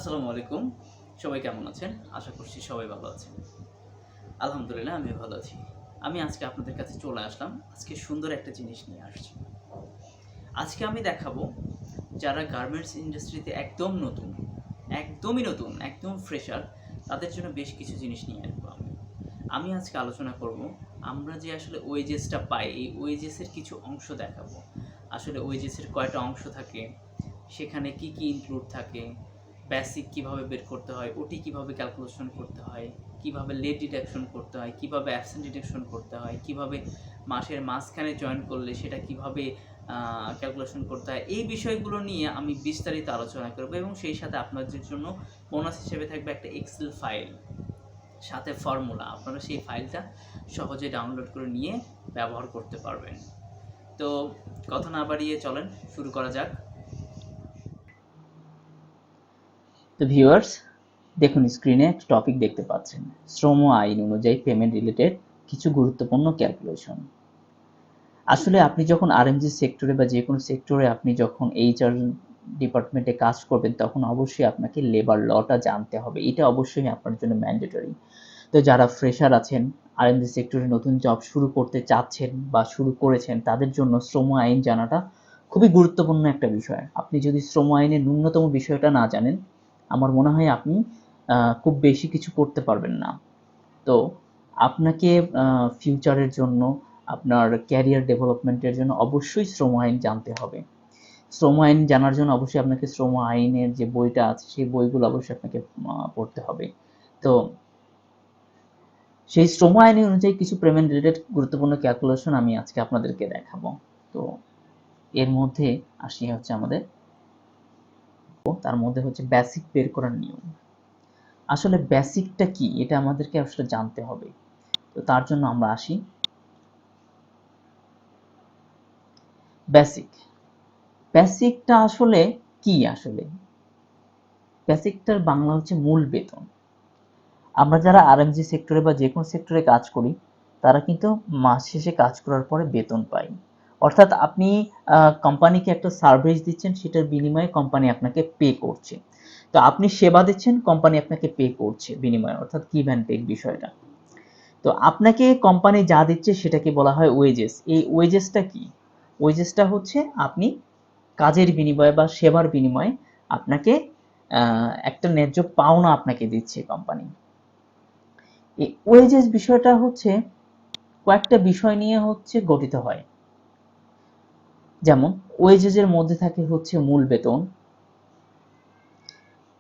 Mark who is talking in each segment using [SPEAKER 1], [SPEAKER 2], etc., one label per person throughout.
[SPEAKER 1] আসসালামু আলাইকুম। সবাই কেমন আছেন? আশা করছি সবাই ভালো আছেন। আলহামদুলিল্লাহ আমিও ভালো আছি। আমি আজকে আপনাদের কাছে চলে আসলাম। আজকে সুন্দর একটা জিনিস নিয়ে আসছি। আজকে আমি দেখাবো যারা গার্মেন্টস ইন্ডাস্ট্রিতে একদম নতুন, একদমই নতুন, একদম ফ্রেশার তাদের জন্য বেশ কিছু জিনিস নিয়ে আসবো আমি। আমি আজকে আলোচনা করব আমরা যে আসলে ওয়েজেসটা পাই এই ওয়েজেসের কিছু অংশ দেখাবো। আসলে ওয়েজেসের কয়টা অংশ থাকে, সেখানে কি কি ইনক্লুড থাকে, বেসিক কিভাবে বের করতে হয়, ওটি কিভাবে ক্যালকুলেশন করতে হয়, কিভাবে লেট ডিডাকশন করতে হয়, কিভাবে অ্যাবসেন্ট ডিডাকশন করতে হয়, কিভাবে মাসের মাঝখানে জয়েন করলে সেটা কিভাবে ক্যালকুলেশন করতে হয়, এই বিষয়গুলো নিয়ে আমি বিস্তারিত আলোচনা করব এবং সেই সাথে আপনাদের জন্য বোনাস হিসেবে থাকবে একটা এক্সেল ফাইল সাথে ফর্মুলা। আপনারা সেই ফাইলটা সহজে ডাউনলোড করে নিয়ে ব্যবহার করতে পারবেন। তো কথা না বাড়িয়ে চলেন শুরু করা যাক।
[SPEAKER 2] তো ভিউয়ার্স, দেখুন স্ক্রিনে একটা টপিক দেখতে পাচ্ছেন, শ্রম আইন অনুযায়ী পেমেন্ট রিলেটেড কিছু গুরুত্বপূর্ণ ক্যালকুলেশন। আসলে আপনি যখন আরএমজি সেক্টরে বা যে কোনো সেক্টরে আপনি যখন এইচআর ডিপার্টমেন্টে কাজ করবেন তখন অবশ্যই আপনাকে লেবার লটা জানতে হবে, এটা অবশ্যই আপনার জন্য ম্যান্ডেটরি। তো যারা ফ্রেশার আছেন, আরএমজি সেক্টরে নতুন জব শুরু করতে চাচ্ছেন বা শুরু করেছেন, তাদের জন্য শ্রম আইন জানাটা খুবই গুরুত্বপূর্ণ একটা বিষয়। আপনি যদি শ্রম আইনের ন্যূনতম বিষয়টা না জানেন, আমার মনে হয় আপনি খুব বেশি কিছু করতে পারবেন না। তো আপনাকে ফিউচারের জন্য, আপনার ক্যারিয়ার ডেভেলপমেন্টের জন্য অবশ্যই শ্রম আইন জানতে হবে। শ্রম আইন জানার জন্য অবশ্যই আপনাকে শ্রম আইনের যে বইটা আছে সেই বইগুলো অবশ্যই আপনাকে পড়তে হবে। তো সেই শ্রম আইন অনুযায়ী কিছু পেমেন্ট রিলেটেড গুরুত্বপূর্ণ ক্যালকুলেশন আমি আজকে আপনাদেরকে দেখাবো। তো এর মধ্যে আসি হচ্ছে আমাদের, তার মধ্যে হচ্ছে বেসিক বের করার নিয়ম। আসলে বেসিকটা কি এটা আমাদেরকে আসলে জানতে হবে। তো তার জন্য আমরা আসি বেসিক। বেসিকটা আসলে কি? আসলে বেসিকটার বাংলা হচ্ছে মূল বেতন। আমরা যারা আরএমজি সেক্টরে বা যে কোনো সেক্টরে কাজ করি, তারা কিন্তু মাস শেষে কাজ করার পরে বেতন পাই। অর্থাৎ আপনি কোম্পানিকে একটা সার্ভিস দিচ্ছেন, সেটার বিনিময়ে কোম্পানি আপনাকে পে করছে। তো আপনি সেবা দিচ্ছেন, কোম্পানি আপনাকে পে করছে বিনিময়ে, অর্থাৎ গিভ অ্যান্ড টেক বিষয়টা। তো আপনাকে কোম্পানি যা দিচ্ছে সেটাকে বলা হয় ওয়েজেস। এই ওয়েজেসটা কি? ওয়েজেসটা হচ্ছে আপনি কাজের বিনিময়ে বা সেবার বিনিময়ে আপনাকে একটা ন্যায্য পাওনা আপনাকে দিচ্ছে কোম্পানি। এই ওয়েজেস বিষয়টা হচ্ছে কয়েকটা বিষয় নিয়ে হচ্ছে গঠিত হয়। যেমন ওয়েজেসের মধ্যে থাকে হচ্ছে মূল বেতন,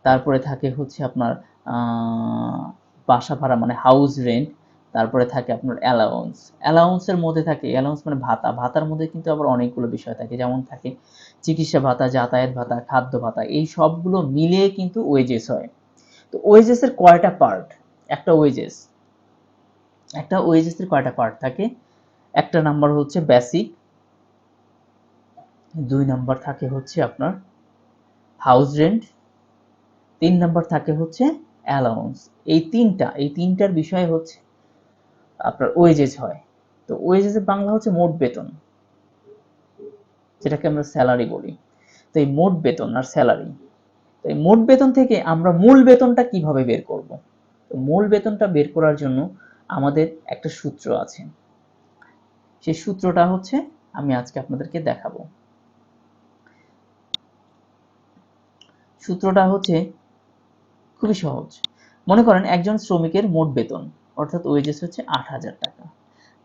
[SPEAKER 2] তারপরে থাকে হচ্ছে আপনার বাসা ভাড়া মানে হাউস রেন্ট, তারপরে থাকে আপনার অ্যালাউন্স। অ্যালাউন্সের মধ্যে থাকে, অ্যালাউন্স মানে ভাতা, ভাতার মধ্যে কিন্তু আবার অনেকগুলো বিষয় থাকে, যেমন থাকে চিকিৎসা ভাতা, যাতায়াত ভাতা, খাদ্য ভাতা, এই সবগুলো মিলিয়ে কিন্তু ওয়েজেস হয়। তো ওয়েজেসের কয়টা পার্ট? একটা ওয়েজেস, একটা ওয়েজেসের কয়টা পার্ট থাকে? একটা নাম্বার হচ্ছে বেসিক, দুই নাম্বার থাকে হচ্ছে আপনার হাউস রেন্ট, তিন নাম্বার থাকে হচ্ছে অ্যালাউন্স। এই তিনটার বিষয় হচ্ছে আপনার ওয়েজেস হয়। তো ওয়েজেসের বাংলা হচ্ছে মোট বেতন, যেটাকে আমরা স্যালারি বলি। তো এই মোট বেতন আর স্যালারি, তো এই মোট বেতন থেকে আমরা মূল বেতনটা কিভাবে বের করব? তো মূল বেতনটা বের করার জন্য আমাদের একটা সূত্র আছে। সেই সূত্রটা হচ্ছে আমি আজকে আপনাদেরকে দেখাবো। সূত্রটা হচ্ছে খুবই সহজ। মনে করেন একজন শ্রমিকের মোট বেতন অর্থাৎ ওয়েজেস হচ্ছে ৮,০০০ টাকা।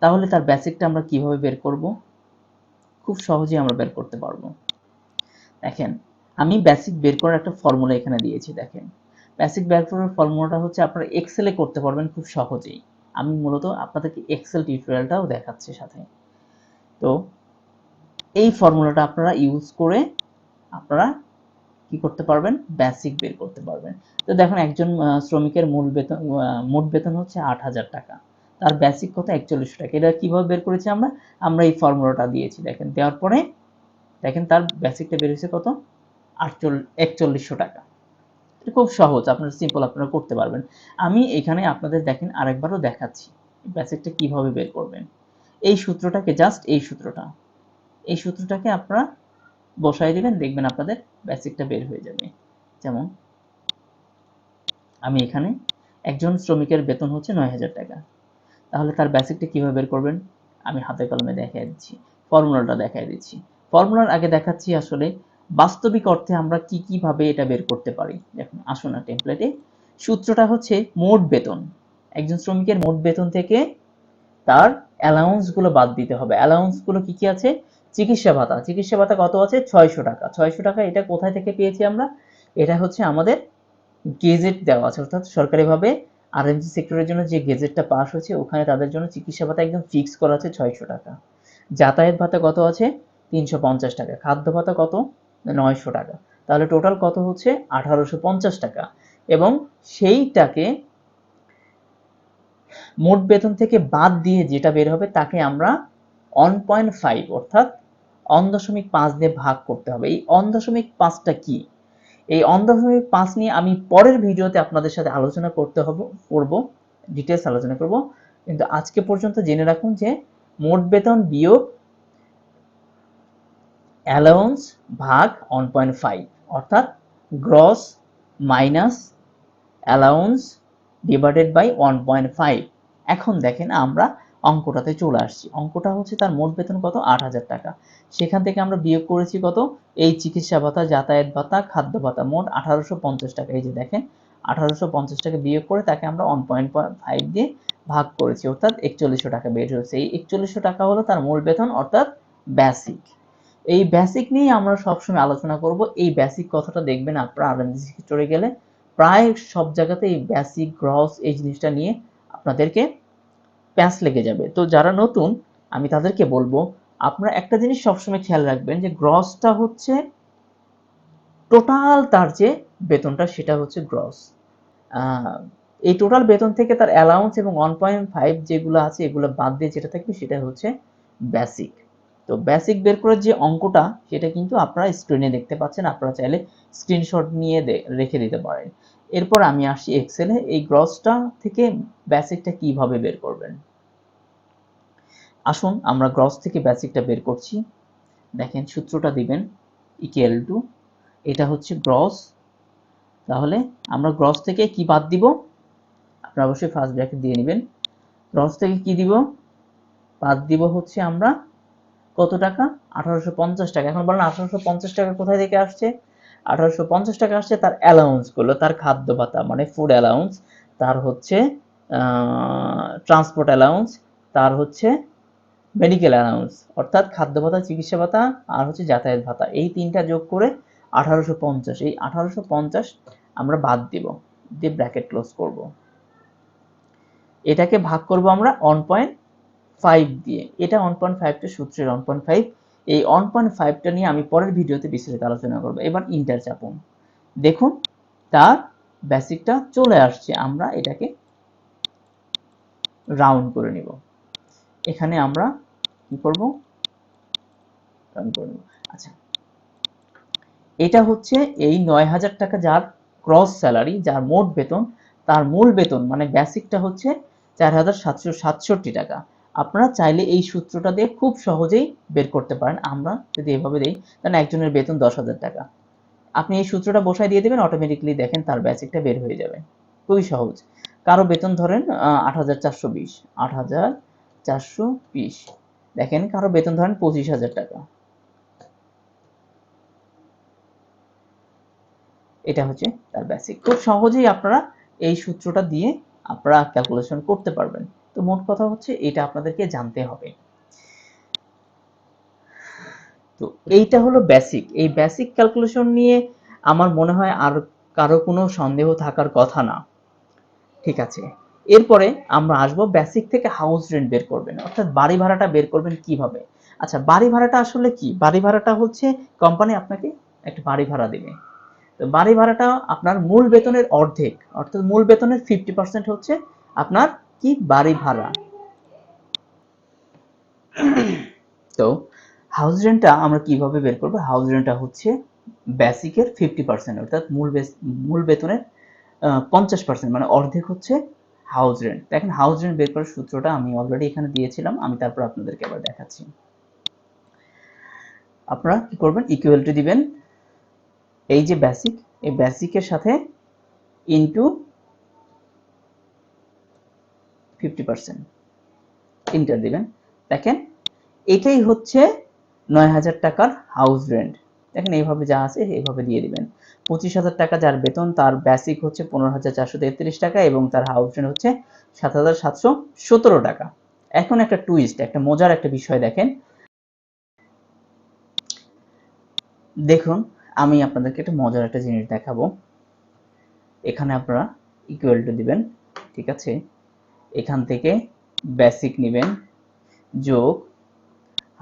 [SPEAKER 2] তাহলে তার বেসিকটা আমরা কিভাবে বের করব? খুব সহজেই আমরা বের করতে পারবো। দেখেন, আমি বেসিক বের করার একটা ফর্মুলা এখানে দিয়েছি। দেখেন, বেসিক বের করার ফর্মুলাটা হচ্ছে আপনারা এক্সেলে করতে পারবেন খুব সহজেই। আমি মূলত আপনাদেরকে এক্সেল টিউটোরিয়ালটাও দেখাচ্ছি সাথে। তো এই ফর্মুলাটা আপনারা ইউজ করে আপনারা কি করতে পারবেন? বেসিক বের করতে পারবেন। তো দেখুন, একজন শ্রমিকের মূল বেতন, মোট বেতন হচ্ছে ৮,০০০ টাকা, তার বেসিক কত? ৪১০০ টাকা। এটা কিভাবে বের করেছি আমরা? আমরা এই ফর্মুলাটা দিয়েছি। দেখেন, দেওয়ার পরে দেখেন তার বেসিকটা বের হয়েছে কত? ৪১০০ টাকা। এটা খুব সহজ, আপনারা সিম্পল আপনারা করতে পারবেন। আমি এখানে আপনাদের দেখেন আরেকবারও দেখাচ্ছি বেসিকটা কিভাবে বের করবেন। এই সূত্রটাকে, জাস্ট এই সূত্রটাকে আপনারা বসাই দিবেন, দেখবেন আপনাদের বেসিকটা বের হয়ে যাবে। যেমন আমি এখানে একজন শ্রমিকের বেতন হচ্ছে 9,000 টাকা, তাহলে তার বেসিকটা কিভাবে বের করবেন আমি হাতে কলমে দেখিয়ে দিচ্ছি, ফর্মুলাটা দেখিয়ে দিচ্ছি। ফর্মুলার আগে দেখাচ্ছি আসলে বাস্তবিক অর্থে আমরা কিভাবে এটা বের করতে পারি। দেখুন আসুন না, টেমপ্লেটে সূত্রটা হচ্ছে মোট বেতন, একজন শ্রমিকের মোট বেতন থেকে তার অ্যালাউন্স গুলো বাদ দিতে হবে। অ্যালাউন্স গুলো কি আছে? চিকিৎসা ভাতা, চিকিৎসা ভাতা কত আছে? 600 টাকা। 600 টাকা এটা কোথায় থেকে পেয়েছি আমরা? এটা হচ্ছে আমাদের গেজেট দেওয়া আছে, অর্থাৎ সরকারিভাবে আরএমজি সেক্টরের জন্য যে গেজেটটা পাস হয়েছে ওখানে তাদের জন্য চিকিৎসা ভাতা একদম ফিক্স করা আছে 600 টাকা। যাতায়াত ভাতা কত আছে? 350 টাকা। খাদ্য ভাতা কত? 900 টাকা। তাহলে টোটাল কত হচ্ছে? 1850 টাকা। এবং সেইটাকে মোট বেতন থেকে বাদ দিয়ে যেটা বের হবে তাকে আমরা 1.5 অর্থাৎ 1.5 দিয়ে ভাগ করতে হবে। এই 1.5টা কি? এই 1.5 নিয়ে আমি পরের ভিডিওতে আপনাদের সাথে আলোচনা করব, ডিটেলস আলোচনা করব। কিন্তু আজকে পর্যন্ত জেনে রাখুন যে মোট বেতন বিয়োগ অ্যালাউন্স ভাগ 1.5 অর্থাৎ gross minus allowance divided by 1.5। এখন দেখেন আমরা অঙ্কটাতে চলে আসছি। অঙ্কটা হচ্ছে তার মোট বেতন কত? 8,000 টাকা। সেখান থেকে আমরা বিয়োগ করেছি কত? এই চিকিৎসা ভাতা, যাতায়াত ভাতা, খাদ্য ভাতা, মোট 1850 টাকা। এই যে দেখেন 1850 টাকা বিয়োগ করে তাকে আমরা 1.5 দিয়ে ভাগ করেছি, অর্থাৎ 4100 টাকা বের হয়েছে। এই 4100 টাকা হলো তার মূল বেতন অর্থাৎ বেসিক। এই বেসিক নিয়ে আমরা সবসময় আলোচনা করব। এই বেসিক কথাটা দেখবেন আপনারা আরএমজি সেক্টরে গেলে প্রায় সব জায়গাতে এই বেসিক গ্রস এই জিনিসটা নিয়ে আপনাদেরকে প্যাঁচ লেগে যাবে। তো যারা নতুন আমি তাদেরকে বলবো আপনারা একটা জিনিস সবসময় খেয়াল রাখবেন যে গ্রসটা হচ্ছে টোটাল তার যে বেতনটা সেটা হচ্ছে গ্রস। এই টোটাল বেতন থেকে তার অ্যালাউন্স এবং 1.5 যেগুলো আছে এগুলো বাদ দিয়ে যেটা থাকবে সেটা হচ্ছে বেসিক। তো বেসিক বের করার যে অঙ্কটা সেটা কিন্তু আপনারা স্ক্রিনে দেখতে পাচ্ছেন, আপনারা চাইলে স্ক্রিনশট নিয়ে রেখে দিতে পারেন। এরপর আমি আসি এক্সেলে, এই গ্রসটা থেকে বেসিকটা কিভাবে বের করবেন। আসুন আমরা গ্রস থেকে বেসিকটা বের করছি। দেখেন সূত্রটা দিবেন ইকুয়াল টু, এটা হচ্ছে গ্রস, তাহলে আমরা গ্রস থেকে কি বাদ দিব? আপনারা অবশ্যই ফার্স্ট ব্র্যাকেট দিয়ে নেবেন। গ্রস থেকে কি দিব? বাদ দিব হচ্ছে আমরা কত টাকা? 1850 টাকা। এখন বলেন 1850 টাকা কোথায় থেকে আসছে? 1850 টাকা আসছে তার অ্যালাউন্স গুলো, তার খাদ্য ভাতা মানে ফুড অ্যালাউন্স, তার হচ্ছে ট্রান্সপোর্ট অ্যালাউন্স, তার হচ্ছে মেডিকেল অ্যালাউন্স অর্থাৎ খাদ্য ভাতা, চিকিৎসা ভাতা আর হচ্ছে যাতায়াত ভাতা, এই তিনটা যোগ করে 1850। এই 1850 আমরা বাদ দিব, দিয়ে ব্র্যাকেট ক্লোজ করব। এটাকে ভাগ করব আমরা 1.5 দিয়ে। এটা 1.5টা সূত্রের 1.5। এই 1.5টা নিয়ে আমি পরের ভিডিওতে বিস্তারিত আলোচনা করব। এবার ইন্টার চাপুন। দেখুন তার বেসিকটা চলে আসছে। আমরা এটাকে রাউন্ড করে নিব। এখানে আমরা কি করব? রাউন্ড করে নিব। আচ্ছা, এটা হচ্ছে এই 9,000 টাকা যার ক্রস স্যালারি, যার মোট বেতন, তার মূল বেতন মানে বেসিকটা হচ্ছে 4,767 টাকা। আপনারা চাইলে এই সূত্রটা দিয়ে খুব সহজেই বের করতে পারেন। আমরা যদি এভাবে দেই তাহলে একজনের বেতন 10,000 টাকা, আপনি এই সূত্রটা বসায় দিয়ে দেবেন, অটোমেটিক্যালি দেখেন তার বেসিকটা বের হয়ে যাবে। খুবই সহজ। কারো বেতন ধরেন 8,420, 8,420, দেখেন কারো বেতন ধরেন 25,000 টাকা, এটা হচ্ছে তার বেসিক। খুব সহজেই আপনারা এই সূত্রটা দিয়ে আপনারা ক্যালকুলেশন করতে পারবেন। তো মোট কথা হচ্ছে এটা আপনাদেরকে জানতে হবে। তো এইটা হলো বেসিক। এই বেসিক ক্যালকুলেশন নিয়ে আমার মনে হয় আর কারো কোনো সন্দেহ থাকার কথা না। ঠিক আছে, এরপরে আমরা আসবো বেসিক থেকে হাউস রেন্ট বের করবেন, অর্থাৎ বাড়ি ভাড়াটা বের করবেন কিভাবে। আচ্ছা, বাড়ি ভাড়াটা আসলে কি? বাড়ি ভাড়াটা হচ্ছে কোম্পানি আপনাকে একটা বাড়ি ভাড়া দেবে। তো বাড়ি ভাড়াটা আপনার মূল বেতনের অর্ধেক, অর্থাৎ মূল বেতনের 50% হচ্ছে আপনার কি? বাড়ি ভাড়া। তো হাউস রেন্টটা আমরা কিভাবে বের করব? হাউস রেন্টটা হচ্ছে বেসিকের 50%, অর্থাৎ মূল বেতনের 50% মানে অর্ধেক হচ্ছে হাউস রেন্ট। দেখেন হাউস রেন্ট বের করার সূত্রটা আমি অলরেডি এখানে দিয়েছিলাম, আমি তারপর আপনাদেরকে আবার দেখাচ্ছি। আপনারা কি করবেন? ইকুয়াল টু দিবেন এই যে বেসিক, এই বেসিকের সাথে ইনটু 50%, ইন্টার দিবেন। দেখেন এটাই হচ্ছে 9,000 টাকার হাউস রেন্ট। দেখেন এইভাবে যা আছে এইভাবে দিয়ে দিবেন। 25,000 টাকা যার বেতন, তার বেসিক হচ্ছে 15,433 টাকা এবং তার হাউস রেন্ট হচ্ছে 7,717 টাকা। এখন একটা টুইস্ট, একটা মজার একটা বিষয় দেখেন। দেখুন আমি আপনাদেরকে একটা মজার একটা জিনিস দেখাবো। এখানে আপনারা ইকুয়াল টু দিবেন, ঠিক আছে? এখান থেকে বেসিক নেবেন যোগ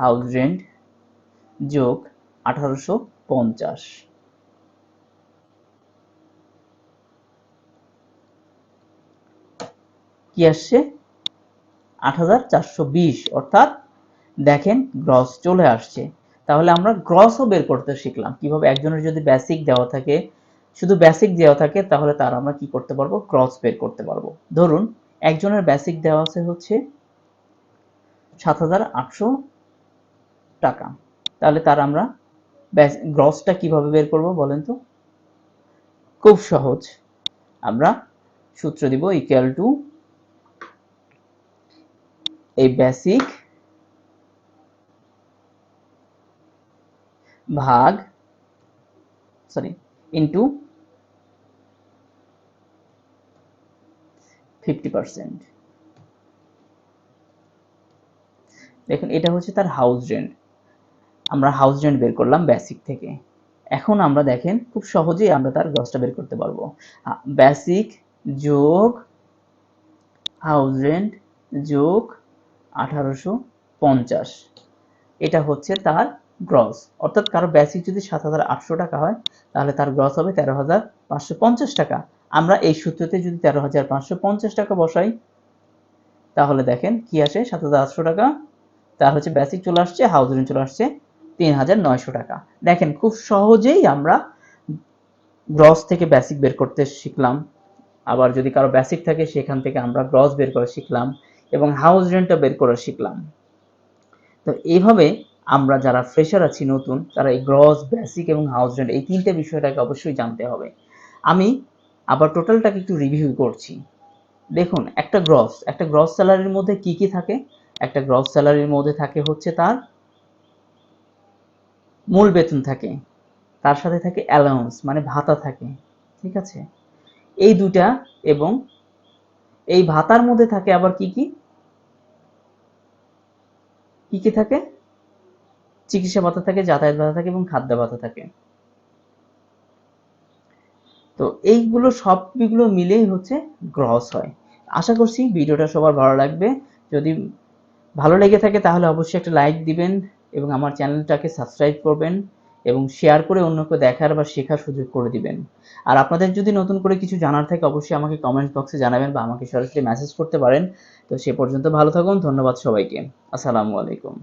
[SPEAKER 2] হাউস রেন্ট যোগ 1850, কি আসছে 8,420, অর্থাৎ দেখেন গ্রস চলে আসছে। তাহলে আমরা গ্রসও বের করতে শিখলাম কিভাবে। একজনের যদি বেসিক দেওয়া থাকে, শুধু বেসিক দেওয়া থাকে, তাহলে তার আমরা কি করতে পারবো, গ্রস বের করতে পারবো। ধরুন একজনের বেসিক দেওয়া আছে হচ্ছে 7,800 টাকা, তাহলে তার আমরা গ্রসটা কিভাবে বের করব বলেন তো? খুব সহজ, আমরা সূত্র দিব ইকুয়াল টু এই বেসিক ভাগ ইন্টু 50%। দেখুন এটা হচ্ছে তার হাউস রেন্ট, আমরা হাউস রেন্ট বের করলাম বেসিক থেকে। এখন আমরা দেখেন খুব সহজেই আমরা তার গ্রসটা বের করতে পারবো। বেসিক যোগ হাউস রেন্ট যোগ 1850, এটা হচ্ছে তার গ্রস। অর্থাৎ কারো বেসিক যদি 7,800 টাকা হয়, তাহলে তার গ্রস হবে 13,550 টাকা। আমরা এই সূত্রতে যদি 13,550 টাকা বসাই, তাহলে দেখেন কি আসে, 7,800 টাকা, তার হচ্ছে বেসিক চলে আসছে, হাউস রেন্ট চলে আসছে 3,900 টাকা। দেখেন খুব সহজেই আমরা গ্রস থেকে বেসিক বের করতে শিখলাম। আবার যদি কারো বেসিক থাকে সেখান থেকে আমরা গ্রস বের করে শিখলাম এবং হাউস রেন্টটা বের করে শিখলাম। তো এইভাবে আমরা যারা ফ্রেশার আছি নতুন, তারা এই গ্রস, বেসিক এবং হাউস রেন্ট এই তিনটে বিষয়টাকে অবশ্যই জানতে হবে। আমি আবার টোটালটাকে একটু রিভিউ করছি। দেখুন একটা গ্রস স্যালারির মধ্যে কি কি থাকে? একটা গ্রস স্যালারির মধ্যে থাকে হচ্ছে তার মূল বেতন থাকে, তার সাথে থাকে অ্যালাউন্স মানে ভাতা থাকে, ঠিক আছে? এই দুটা, এবং এই ভাতার মধ্যে থাকে আবার কি কি কি কি থাকে? চিকিৎসা ভাতা থাকে, যাতায়াত ভাতা থাকে এবং খাদ্য ভাতা থাকে। তো এইগুলো সবগুলো মিলেই হচ্ছে গ্রস হয়। আশা করছি ভিডিওটা সবার ভালো লাগবে। যদি ভালো লেগে থাকে তাহলে অবশ্যই একটা লাইক দিবেন এবং আমার চ্যানেলটাকে সাবস্ক্রাইব করবেন এবং শেয়ার করে অন্যকে দেখার বা শেখার সুযোগ করে দিবেন। আর আপনাদের যদি নতুন করে কিছু জানার থাকে অবশ্যই আমাকে কমেন্ট বক্সে জানাবেন বা আমাকে সরাসরি মেসেজ করতে পারেন। তো সে পর্যন্ত ভালো থাকুন। ধন্যবাদ সবাইকে। আসসালামু আলাইকুম।